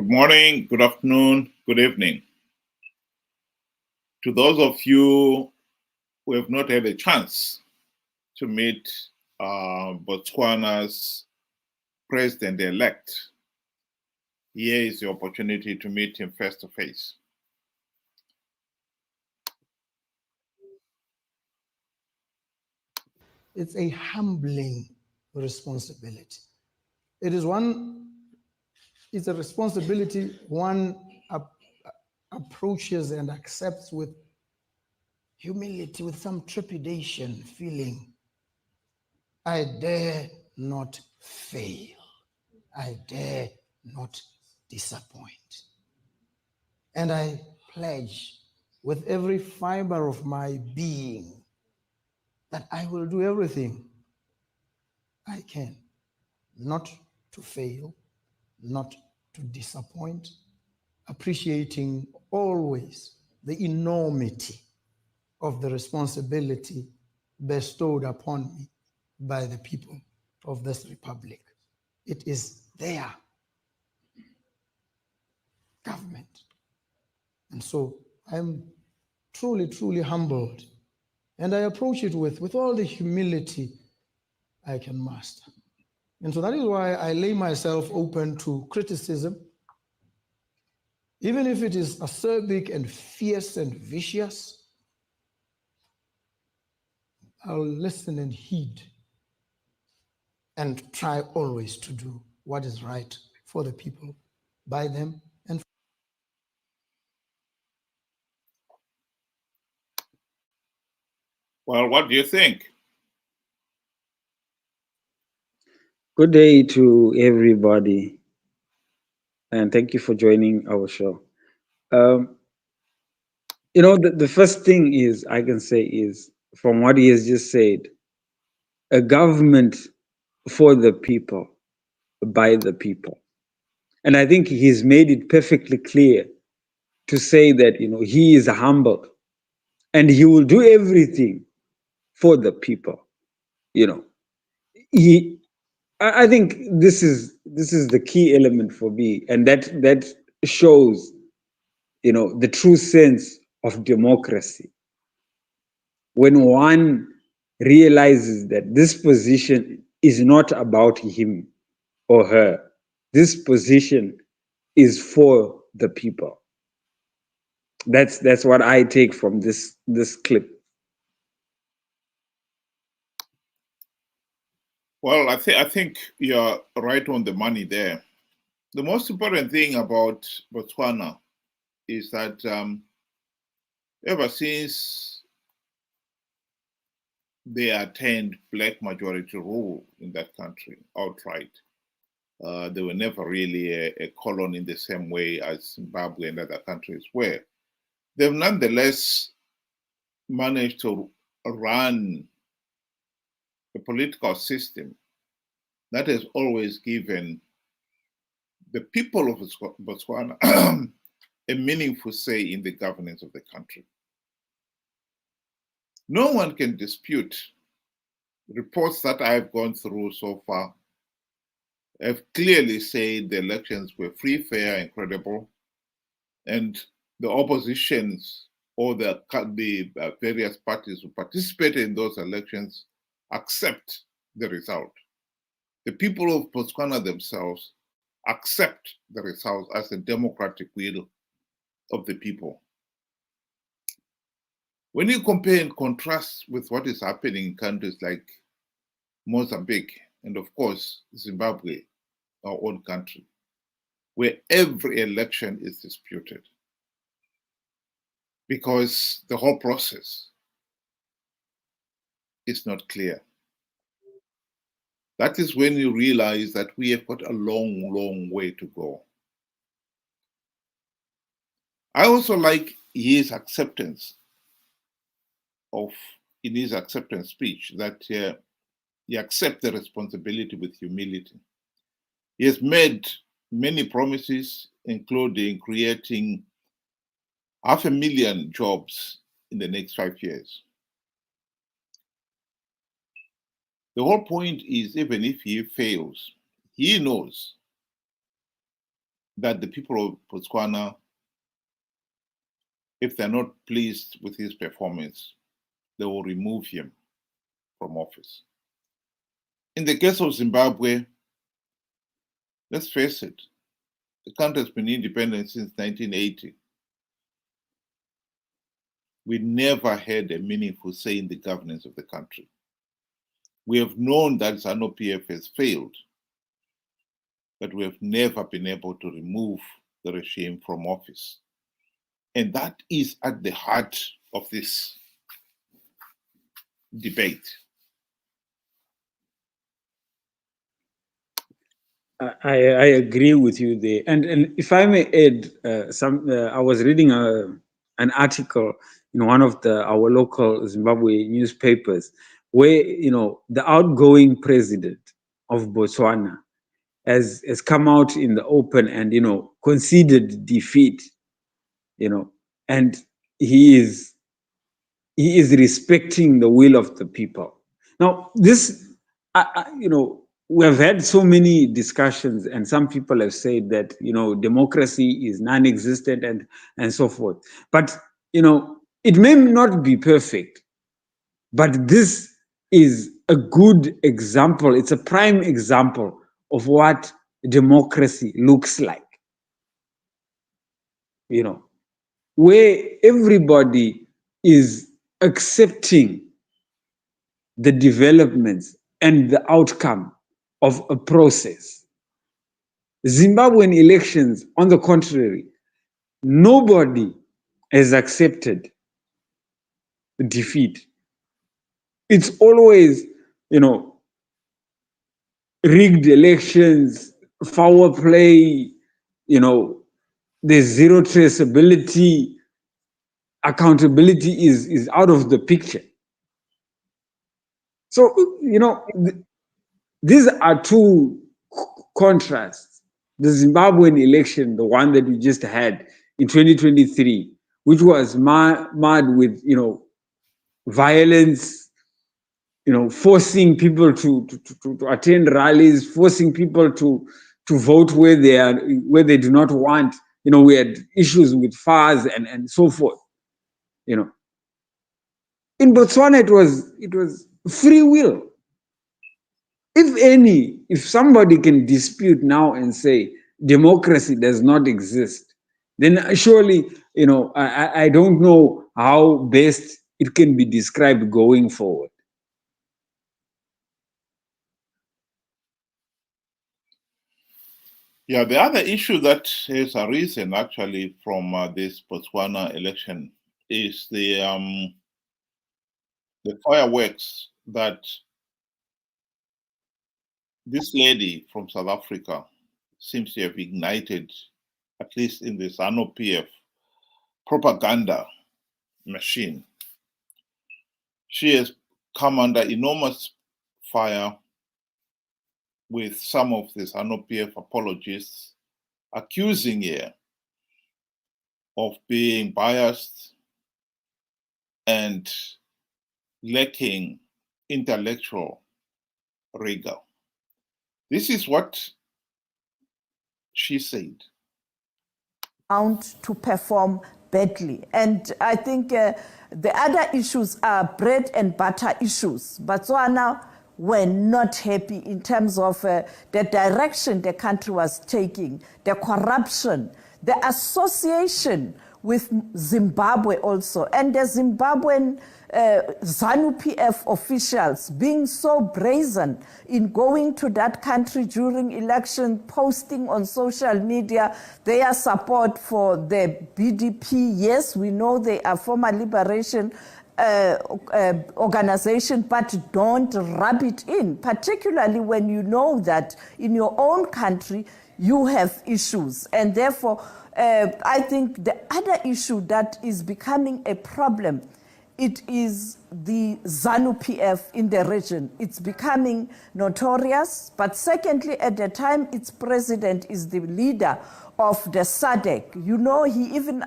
Good morning, good afternoon, good evening. To those of you who have not had a chance to meet Botswana's president-elect, here is the opportunity to meet him face to face. It's a humbling responsibility. It's a responsibility one approaches and accepts with humility, with some trepidation, feeling, I dare not fail. I dare not disappoint. And I pledge with every fiber of my being that I will do everything I can, not to fail, not to disappoint, appreciating always the enormity of the responsibility bestowed upon me by the people of this republic. It is their government. And so I'm truly, truly humbled. And I approach it with all the humility I can master. And so that is why I lay myself open to criticism, even if it is acerbic and fierce and vicious. I'll listen and heed and try always to do what is right for the people, by them, and Well, what do you think? Good day to everybody, and thank you for joining our show. The first thing is I can say is, from what he has just said, a government for the people, by the people. And I think he's made it perfectly clear to say that, he is humble and he will do everything for the people. I think this is the key element for me, and that shows, the true sense of democracy. When one realizes that this position is not about him or her, this position is for the people. That's what I take from this clip. Well, I think you're right on the money there. The most important thing about Botswana is that ever since they attained black majority rule in that country outright, they were never really a colony in the same way as Zimbabwe and other countries were. They've nonetheless managed to run a political system that has always given the people of Botswana a meaningful say in the governance of the country. No one can dispute reports that I've gone through so far have clearly said the elections were free, fair, and credible, and the oppositions or the various parties who participated in those elections accept the result. The people of Botswana themselves accept the results as the democratic will of the people. When you compare and contrast with what is happening in countries like Mozambique and, of course, Zimbabwe, our own country, where every election is disputed because the whole process is not clear. That is when you realize that we have got a long, long way to go. I also like his acceptance in his acceptance speech, that he accepts the responsibility with humility. He has made many promises, including creating 500,000 jobs in the next 5 years. The whole point is, even if he fails, he knows that the people of Botswana, if they're not pleased with his performance, they will remove him from office. In the case of Zimbabwe, let's face it, the country has been independent since 1980. We never had a meaningful say in the governance of the country. We have known that Zanu PF has failed, but we have never been able to remove the regime from office. And that is at the heart of this debate. I agree with you there. And if I may add, I was reading an article in one of our local Zimbabwe newspapers where, the outgoing president of Botswana has come out in the open and, conceded defeat, and he is respecting the will of the people. Now, this, we have had so many discussions, and some people have said that, democracy is non-existent and so forth. But, it may not be perfect, but this is a good example. It's a prime example of what democracy looks like. Where everybody is accepting the developments and the outcome of a process. Zimbabwean elections, on the contrary, nobody has accepted defeat. It's always, rigged elections, foul play, there's zero traceability, accountability is out of the picture. So, these are two contrasts. The Zimbabwean election, the one that we just had in 2023, which was marred with, violence, forcing people to attend rallies, forcing people to vote where they do not want. We had issues with FARs and so forth. In Botswana, it was free will. If somebody can dispute now and say democracy does not exist, then surely, I don't know how best it can be described going forward. Yeah, the other issue that has arisen actually from this Botswana election is the fireworks that this lady from South Africa seems to have ignited, at least in the Zanu PF propaganda machine. She has come under enormous fire with some of the Zanu PF apologists accusing her of being biased and lacking intellectual rigor. This is what she said. To perform badly. And I think the other issues are bread and butter issues. Botswana were not happy in terms of the direction the country was taking, the corruption, the association with Zimbabwe also, and the Zimbabwean Zanu PF officials being so brazen in going to that country during election, posting on social media their support for the BDP. Yes, we know they are former liberation organization, but don't rub it in, particularly when you know that in your own country you have issues. And therefore, I think the other issue that is becoming a problem, it is the Zanu PF in the region. It's becoming notorious, but secondly, at the time its president is the leader of the SADC. He even,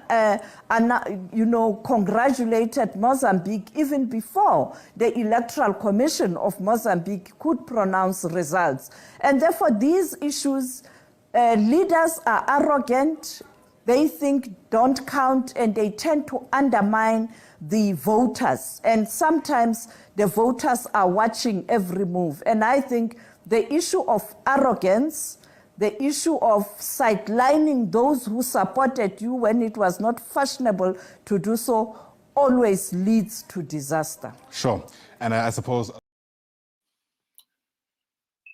congratulated Mozambique even before the Electoral Commission of Mozambique could pronounce results. And therefore, these issues leaders are arrogant, they think don't count, and they tend to undermine the voters. And sometimes the voters are watching every move. And I think the issue of arrogance, the issue of sidelining those who supported you when it was not fashionable to do so, always leads to disaster. Sure. And I suppose...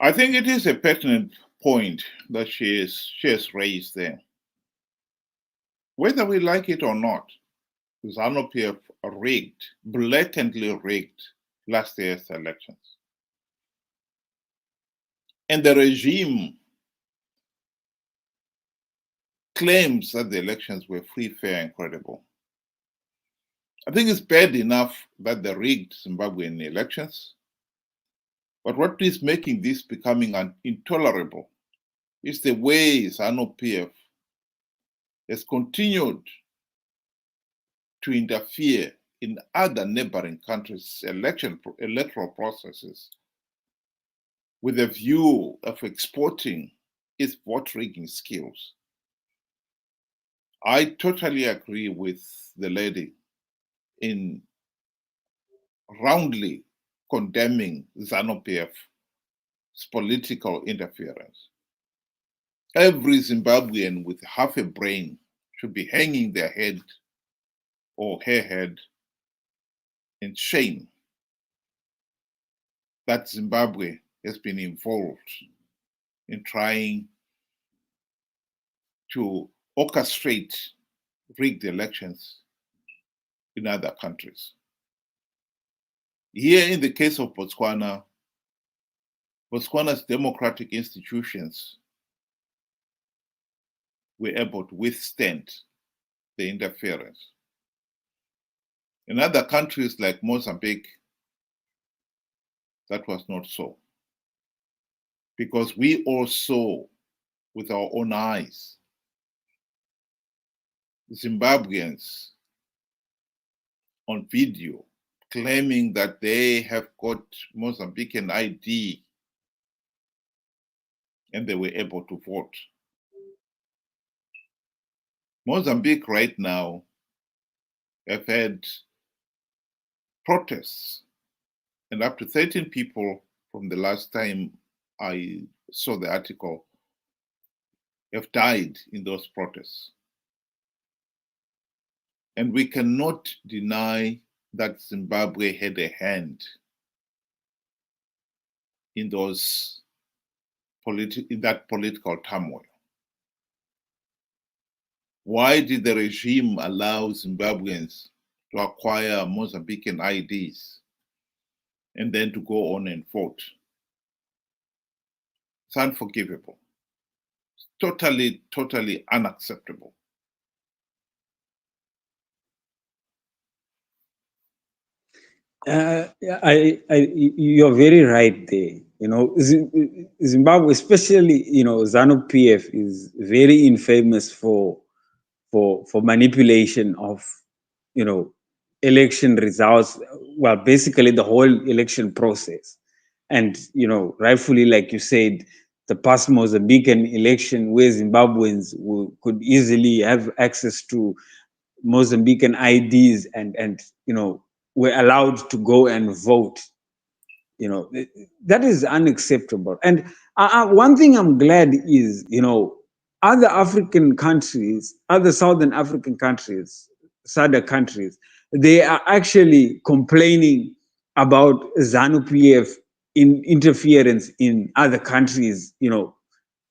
I think it is a pertinent point that she has raised there. Whether we like it or not, Zanu PF rigged, blatantly rigged last year's elections. And the regime claims that the elections were free, fair, and credible. I think it's bad enough that they rigged Zimbabwean elections, but what is making this becoming intolerable is the way Zanu PF has continued to interfere in other neighboring countries' electoral processes with a view of exporting its vote rigging skills. I totally agree with the lady in roundly condemning Zanu PF's political interference. Every Zimbabwean with half a brain should be hanging their head or her head in shame that Zimbabwe has been involved in trying to orchestrate rigged elections in other countries. Here in the case of Botswana, Botswana's democratic institutions were able to withstand the interference. In other countries like Mozambique, that was not so. Because we all saw with our own eyes Zimbabweans on video claiming that they have got Mozambican ID and they were able to vote. Mozambique right now have had protests, and up to 13 people from the last time I saw the article have died in those protests. And we cannot deny that Zimbabwe had a hand in that political turmoil. Why did the regime allow Zimbabweans to acquire Mozambican IDs and then to go on and vote? It's unforgivable. It's totally, totally unacceptable. You're very right there. You know, Zimbabwe, especially, you know, Zanu PF is very infamous for manipulation of, you know, election results. Well, basically the whole election process. And, you know, rightfully, like you said, the past Mozambican election where Zimbabweans could easily have access to Mozambican IDs and you know, were allowed to go and vote. You know, that is unacceptable. And one thing I'm glad is, you know, other African countries, other Southern African countries, SADC countries, they are actually complaining about Zanu PF in interference in other countries, you know,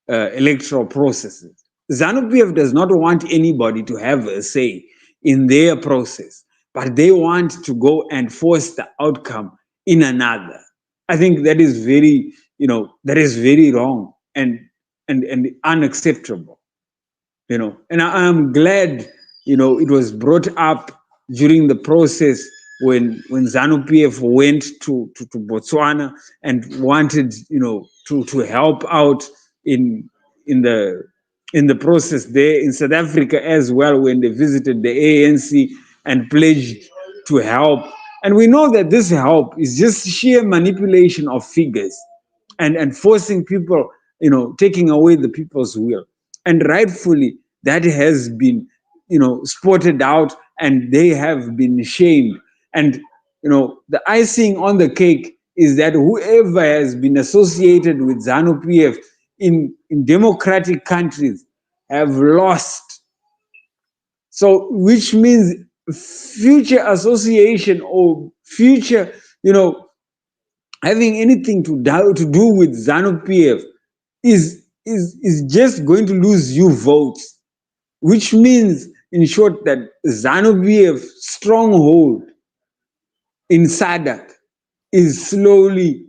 electoral processes. Zanu PF does not want anybody to have a say in their process, but they want to go and force the outcome in another. I think that is very, you know, that is very wrong and unacceptable, you know. And I'm glad, you know, it was brought up during the process when Zanu PF went to Botswana and wanted, you know, to help out in the process there in South Africa as well, when they visited the ANC and pledged to help. And we know that this help is just sheer manipulation of figures and forcing people, taking away the people's will. And rightfully, that has been, spotted out, and they have been shamed. And, the icing on the cake is that whoever has been associated with Zanu PF in democratic countries have lost. So, which means future association or future, having anything to do with Zanu PF is just going to lose you votes, which means, in short, that Zanu PF stronghold in SADC is slowly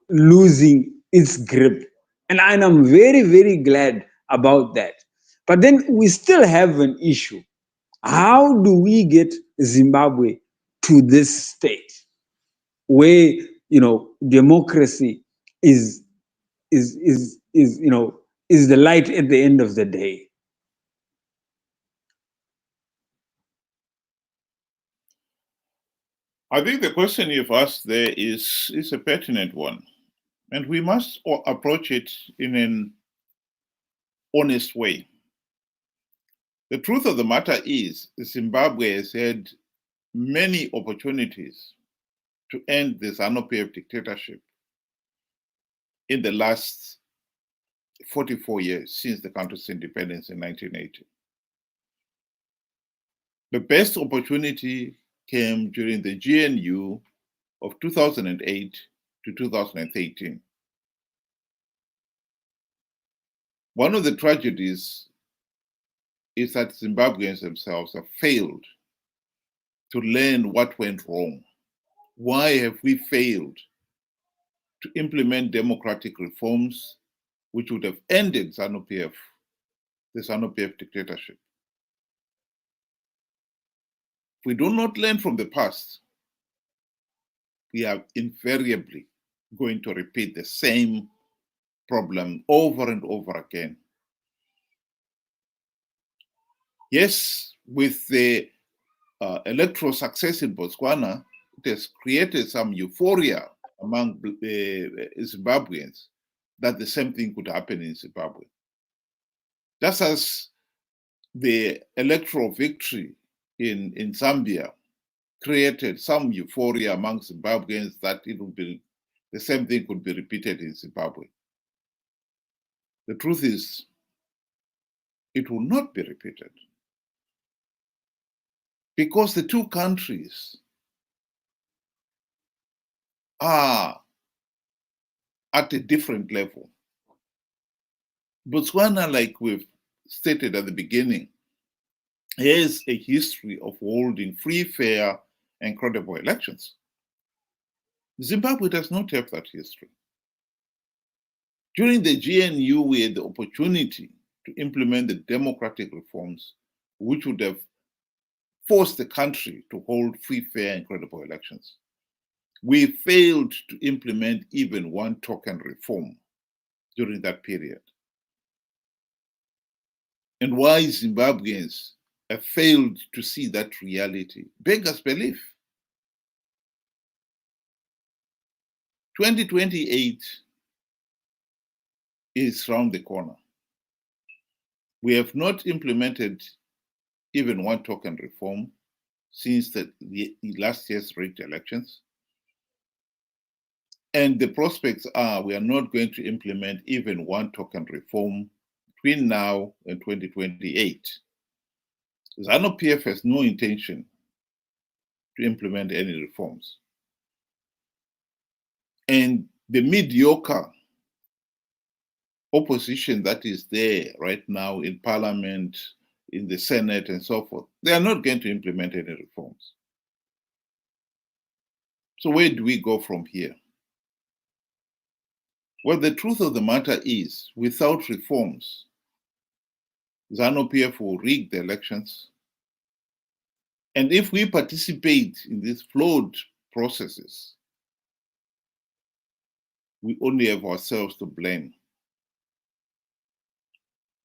losing its grip. And I'm very, very glad about that. But then we still have an issue. How do we get Zimbabwe to this state where, democracy is the light at the end of the day? I think the question you've asked there is a pertinent one, and we must approach it in an honest way. The truth of the matter is, Zimbabwe has had many opportunities to end the Zanu PF dictatorship in the last 44 years since the country's independence in 1980. The best opportunity came during the GNU of 2008 to 2013. One of the tragedies is that Zimbabweans themselves have failed to learn what went wrong. Why have we failed to implement democratic reforms which would have ended the Zanu PF dictatorship? If we do not learn from the past, we are invariably going to repeat the same problem over and over again. Yes, with the electoral success in Botswana, it has created some euphoria among Zimbabweans that the same thing could happen in Zimbabwe. Just as the electoral victory in Zambia created some euphoria among Zimbabweans that it would be the same thing could be repeated in Zimbabwe. The truth is, it will not be repeated, because the two countries are at a different level. Botswana, like we've stated at the beginning, has a history of holding free, fair, and credible elections. Zimbabwe does not have that history. During the GNU, we had the opportunity to implement the democratic reforms which would have forced the country to hold free, fair, and credible elections. We failed to implement even one token reform during that period. And why Zimbabweans have failed to see that reality beggars belief. 2028 is around the corner. We have not implemented even one token reform since the last year's rigged elections. And the prospects are we are not going to implement even one token reform between now and 2028. Zanu PF has no intention to implement any reforms. And the mediocre opposition that is there right now in Parliament, in the Senate, and so forth, they are not going to implement any reforms. So where do we go from here? Well, the truth of the matter is, without reforms, Zanu PF will rig the elections. And if we participate in these flawed processes, we only have ourselves to blame.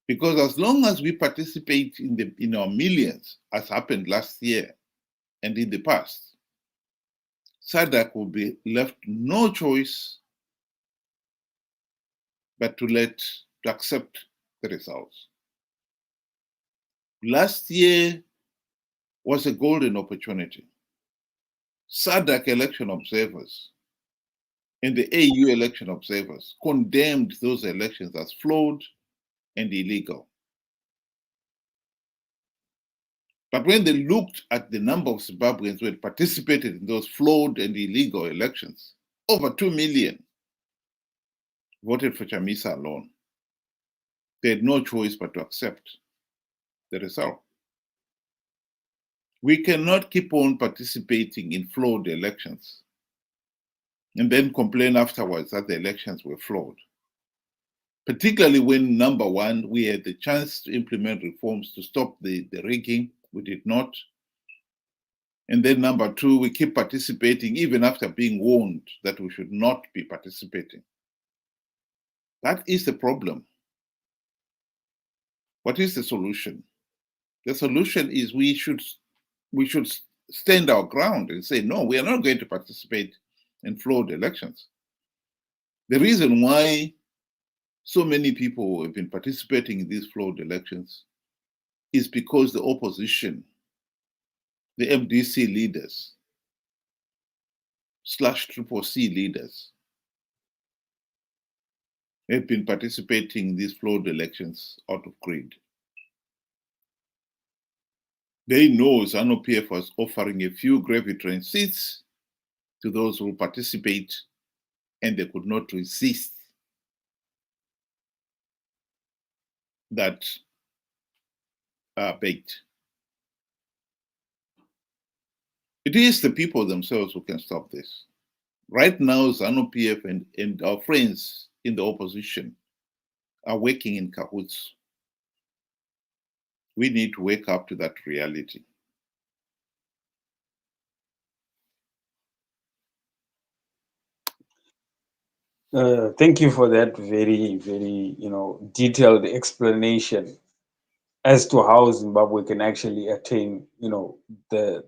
Because as long as we participate in our millions, as happened last year and in the past, SADC will be left no choice but to accept the results. Last year was a golden opportunity. SADC election observers and the AU election observers condemned those elections as flawed and illegal. But when they looked at the number of Zimbabweans who had participated in those flawed and illegal elections, over 2 million voted for Chamisa alone. They had no choice but to accept the result. We cannot keep on participating in flawed elections and then complain afterwards that the elections were flawed. Particularly when, number one, we had the chance to implement reforms to stop the rigging. We did not. And then number two, we keep participating even after being warned that we should not be participating. That is the problem. What is the solution? The solution is we should stand our ground and say, no, we are not going to participate in flawed elections. The reason why so many people have been participating in these flawed elections is because the opposition, the MDC leaders, /CCC leaders, have been participating in these flawed elections out of greed. They know Zanu PF was offering a few gravy train seats to those who participate, and they could not resist that bait. It is the people themselves who can stop this. Right now, Zanu PF and our friends in the opposition are working in cahoots. We need to wake up to that reality. Thank you for that very, very, detailed explanation as to how Zimbabwe can actually attain, the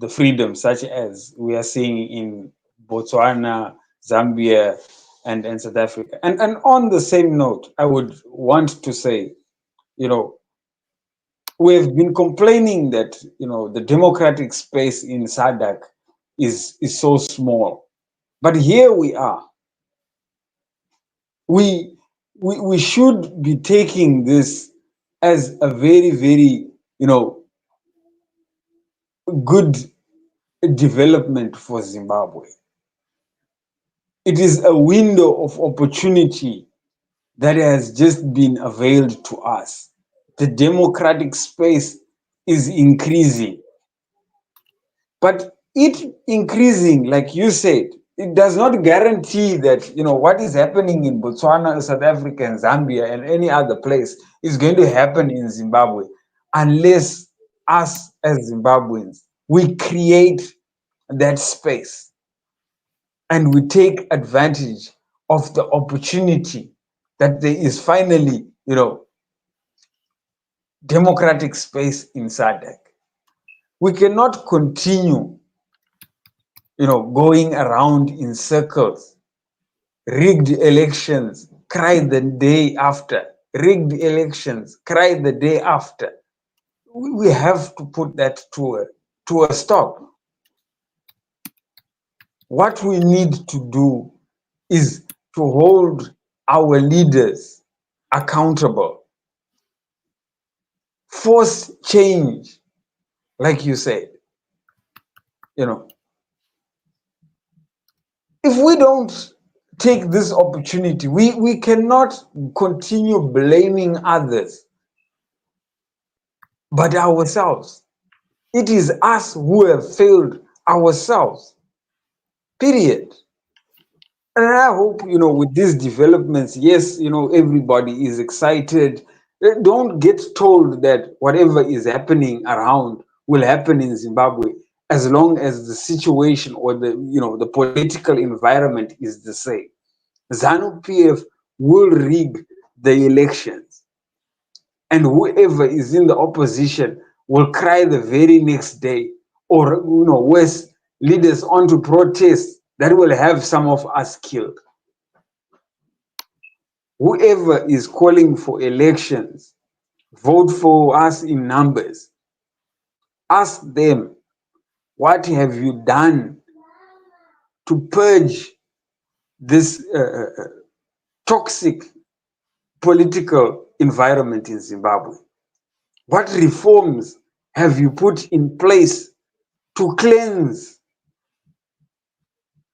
freedom such as we are seeing in Botswana, Zambia, and South Africa. And on the same note, I would want to say, we have been complaining that the democratic space in SADC is so small, but here we are. We should be taking this as a very, very good development for Zimbabwe. It is a window of opportunity that has just been availed to us. The democratic space is increasing. But it increasing, like you said, it does not guarantee that what is happening in Botswana, South Africa, and Zambia, and any other place is going to happen in Zimbabwe, unless us as Zimbabweans, we create that space and we take advantage of the opportunity that there is finally, democratic space in SADC. We cannot continue, going around in circles. Rigged elections, cry the day after. Rigged elections, cry the day after. We have to put that to a stop. What we need to do is to hold our leaders accountable. Force change, like you said. If we don't take this opportunity, we cannot continue blaming others but ourselves. It is us who have failed ourselves. Period. And I hope, with these developments, yes, everybody is excited. Don't get told that whatever is happening around will happen in Zimbabwe as long as the situation or the political environment is the same. Zanu PF will rig the elections, and whoever is in the opposition will cry the very next day, or worse, lead us on to protests that will have some of us killed. whoever is calling for elections, vote for us in numbers. Ask them, what have you done to purge this toxic political environment in Zimbabwe? What reforms have you put in place to cleanse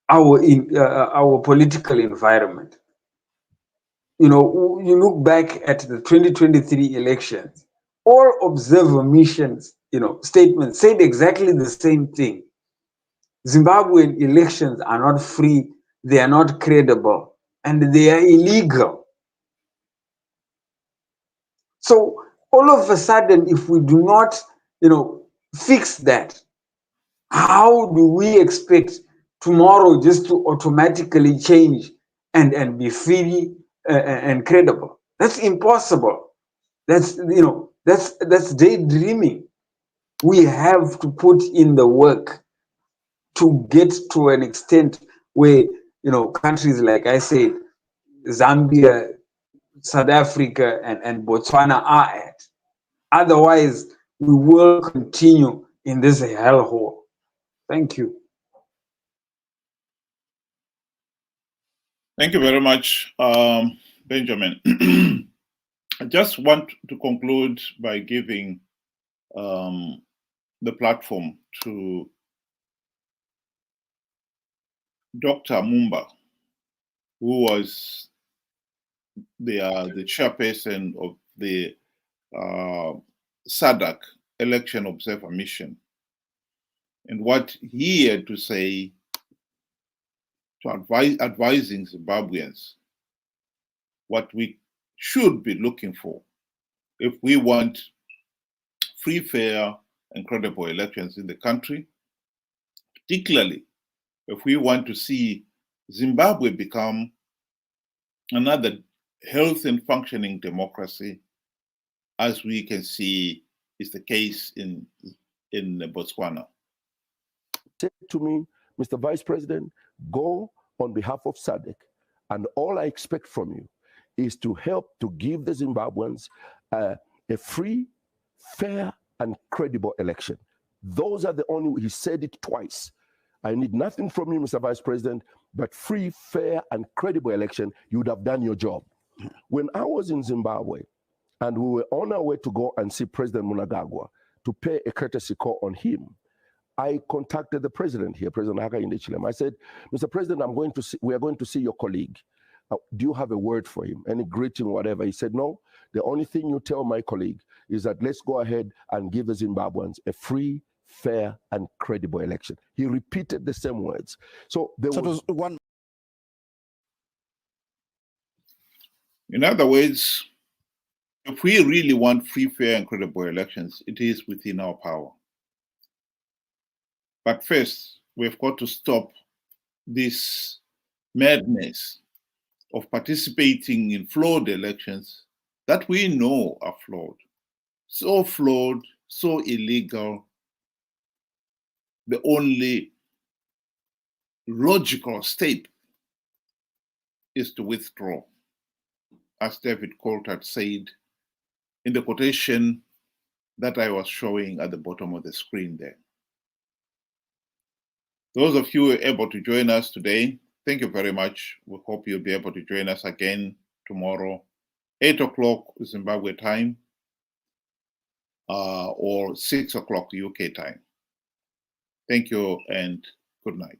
our political environment? You know, you look back at the 2023 elections, all observer missions, you know, statements said exactly the same thing. Zimbabwean elections are not free, they are not credible, and they are illegal. So all of a sudden, if we do not, you know, fix that, how do we expect tomorrow just to automatically change and be free and credible? That's impossible. That's, you know, that's daydreaming. We have to put in the work to get to an extent where, you know, countries like I said, Zambia, South Africa, and Botswana are at. Otherwise, we will continue in this hellhole. Thank you. Thank you very much, Benjamin. I just want to conclude by giving the platform to Dr. Mumba, who was the chairperson of the SADC Election Observer Mission, and what he had to say to advising Zimbabweans what we should be looking for if we want free, fair, and credible elections in the country, particularly if we want to see Zimbabwe become another healthy and functioning democracy, as we can see is the case in Botswana. Said to me, Mr. Vice President, go on behalf of SADC, and all I expect from you is to help to give the Zimbabweans a free, fair, and credible election. Those are the only, he said it twice. I need nothing from you, Mr. Vice President, but free, fair, and credible election. You would have done your job. When I was in Zimbabwe, and we were on our way to go and see President Mnangagwa to pay a courtesy call on him, I contacted the president here, President Hakainde Hichilema. I said, Mr. President, we are going to see your colleague. Do you have a word for him? Any greeting, whatever? He said, no. The only thing you tell my colleague is that let's go ahead and give the Zimbabweans a free, fair, and credible election. He repeated the same words. So there was one. In other words, if we really want free, fair, and credible elections, it is within our power. But first, we've got to stop this madness of participating in flawed elections that we know are flawed. So flawed, so illegal. The only logical step is to withdraw, as David Coulthard said in the quotation that I was showing at the bottom of the screen there. Those of you who were able to join us today, thank you very much. We hope you'll be able to join us again tomorrow, 8 o'clock Zimbabwe time, or 6 o'clock UK time. Thank you and good night.